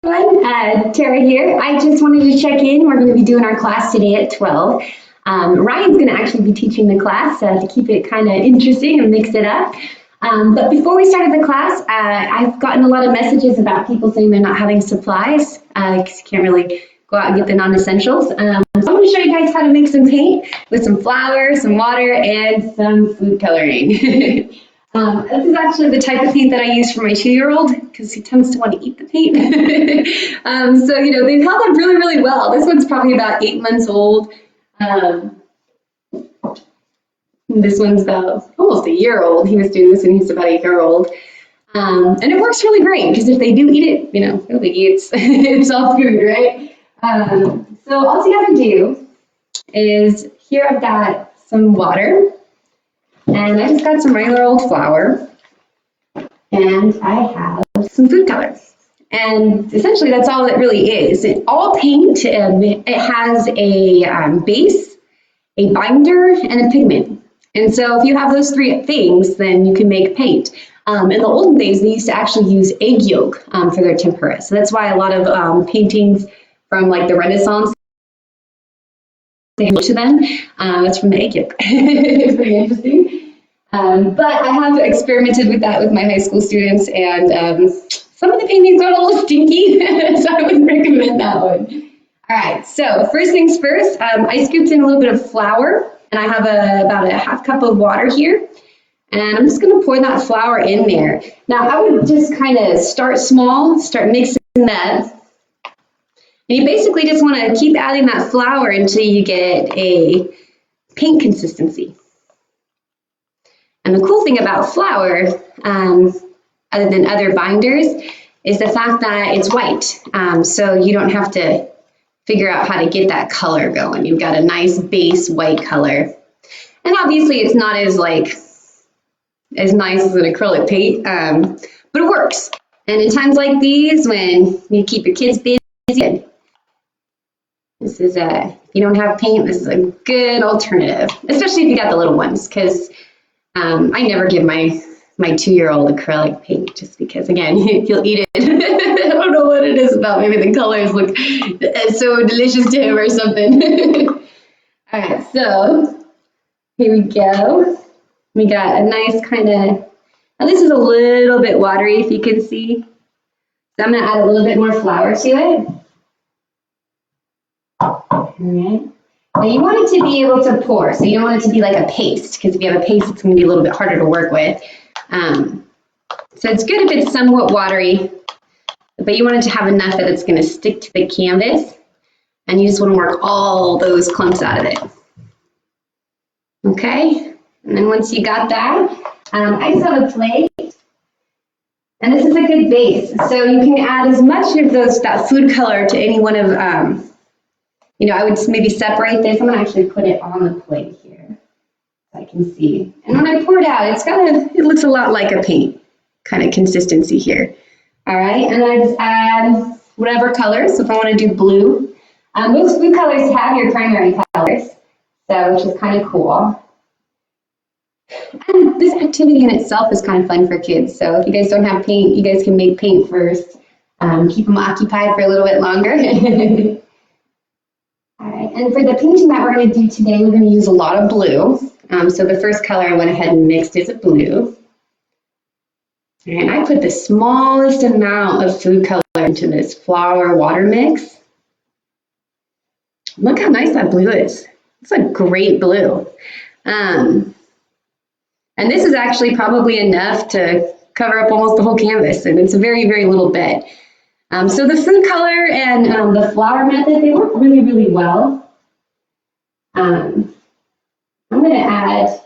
Everyone, Tara here. I just wanted to check in. We're going to be doing our class today at 12. Ryan's going to actually be teaching the class to keep it kind of interesting and mix it up. But before we started the class, I've gotten a lot of messages about people saying they're not having supplies because you can't really go out and get the non-essentials. So I'm going to show you guys how to make some paint with some flour, some water, and some food coloring. This is actually the type of paint that I use for my 2-year-old because he tends to want to eat the paint. So, they've held up really, really well. This one's probably about 8 months old. This one's about almost a year old. He was doing this when he was about a year old. And it works really great because if they do eat it, it's all food, right? So all you got to do is here I've got some water. And I just got some regular old flour, and I have some food color. And essentially that's all it really is. All paint, it has a base, a binder, and a pigment. And so if you have those 3 things, then you can make paint. In the olden days, they used to actually use egg yolk for their tempera. So that's why a lot of paintings from like the Renaissance, to them, that's from the egg yolk. It's pretty interesting. But I have experimented with that with my high school students, and some of the paintings got a little stinky, so I wouldn't recommend that one. All right, so first things first, I scooped in a little bit of flour, and I have about a half cup of water here, and I'm just going to pour that flour in there. Now, I would just kind of start small, start mixing that. And you basically just want to keep adding that flour until you get a paint consistency. And the cool thing about flour, other than other binders, is the fact that it's white. So you don't have to figure out how to get that color going. You've got a nice base white color. And obviously it's not as nice as an acrylic paint, but it works. And in times like these, when you keep your kids busy, this is if you don't have paint, this is a good alternative, especially if you got the little ones, because I never give my 2-year-old acrylic paint just because, again, he'll eat it. I don't know what it is about. Maybe the colors look so delicious to him or something. All right, so here we go. We got a nice kind of, now this is a little bit watery if you can see. So I'm going to add a little bit more flour to it. All right. Now you want it to be able to pour, so you don't want it to be like a paste, because if you have a paste, it's going to be a little bit harder to work with. So it's good if it's somewhat watery, but you want it to have enough that it's going to stick to the canvas, and you just want to work all those clumps out of it. Okay, and then once you got that, I just have a plate, and this is a good base, so you can add as much of that food color to any one of I would maybe separate this. I'm going to actually put it on the plate here so I can see. And when I pour it out, it looks a lot like a paint kind of consistency here. All right, and then I just add whatever color. So if I want to do blue, most food colors have your primary colors, so which is kind of cool. And this activity in itself is kind of fun for kids. So if you guys don't have paint, you guys can make paint first. Keep them occupied for a little bit longer. All right, and for the painting that we're going to do today, we're going to use a lot of blue. So the first color I went ahead and mixed is a blue. And I put the smallest amount of food color into this flour water mix. Look how nice that blue is. It's a great blue. And this is actually probably enough to cover up almost the whole canvas, and it's a very, very little bit. So the food color and the flour method, they work really, really well. I'm going to add,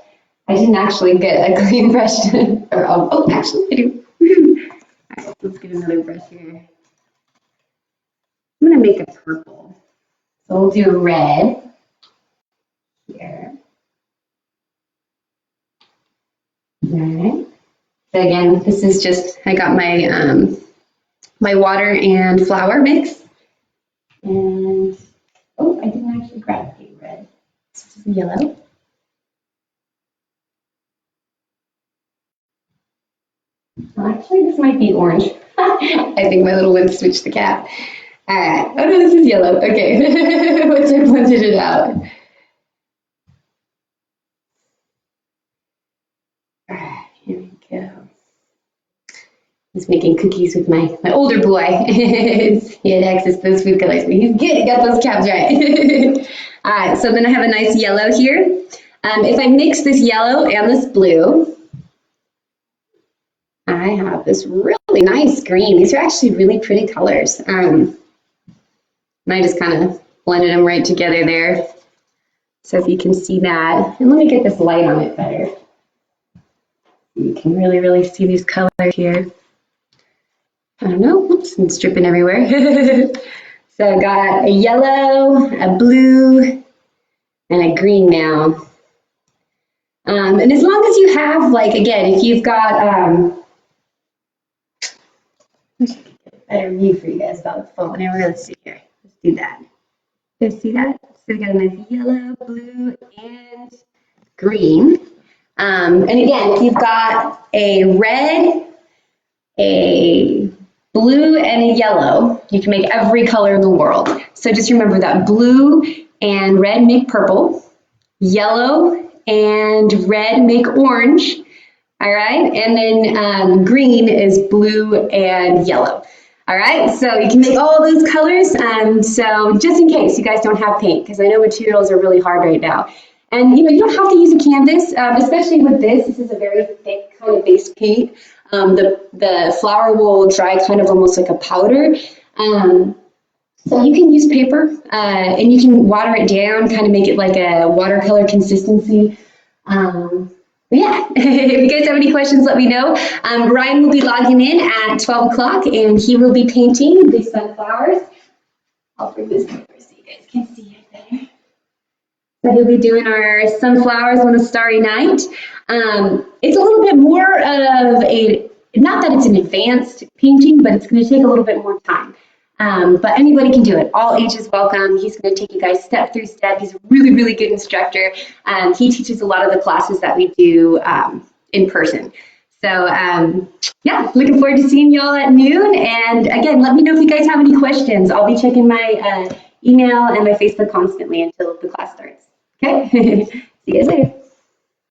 I didn't actually get a green brush. Actually I do. All right, let's get another brush here. I'm going to make a purple. So we'll do a red here. All right. So again, this is just, I got my my water and flour mix. And, I didn't actually grab a red. This is yellow. Well, actually, this might be orange. I think my little one switched the cap. All right. Oh no, this is yellow. Okay. Once I blended it out. All right, here we go. He's making cookies with my older boy. He had access to those food colors, but he's good. He got those caps right. All right, so then I have a nice yellow here. If I mix this yellow and this blue, I have this really nice green. These are actually really pretty colors. And I just kind of blended them right together there. So if you can see that, and let me get this light on it better. You can really, really see these colors here. I don't know, oops, it's dripping everywhere. So I got a yellow, a blue, and a green now. And as long as you have, like, again, if you've got, wish I could get a better view for you guys about the phone. Here, let's see here. Let's do that. You guys see that? So we got a nice yellow, blue, and green. And again, if you've got a red, a blue, and a yellow, you can make every color in the world. So just remember that blue and red make purple, yellow and red make orange, all right? And then green is blue and yellow. All right, so you can make all those colors. So just in case you guys don't have paint, because I know materials are really hard right now. And you don't have to use a canvas, especially with this. This is a very thick kind of base paint. The flour will dry kind of almost like a powder. So you can use paper and you can water it down, kind of make it like a watercolor consistency. But yeah, if you guys have any questions, let me know. Ryan will be logging in at 12 o'clock and he will be painting the sunflowers. I'll bring this over so you guys can see it better. So he'll be doing our sunflowers on a starry night. It's a little bit more of a, not that it's an advanced painting, but it's going to take a little bit more time. But anybody can do it. All ages welcome. He's going to take you guys step through step. He's a really, really good instructor. He teaches a lot of the classes that we do in person. So yeah, looking forward to seeing y'all at noon. And again, let me know if you guys have any questions. I'll be checking my email and my Facebook constantly until the class starts. Okay? See you guys later.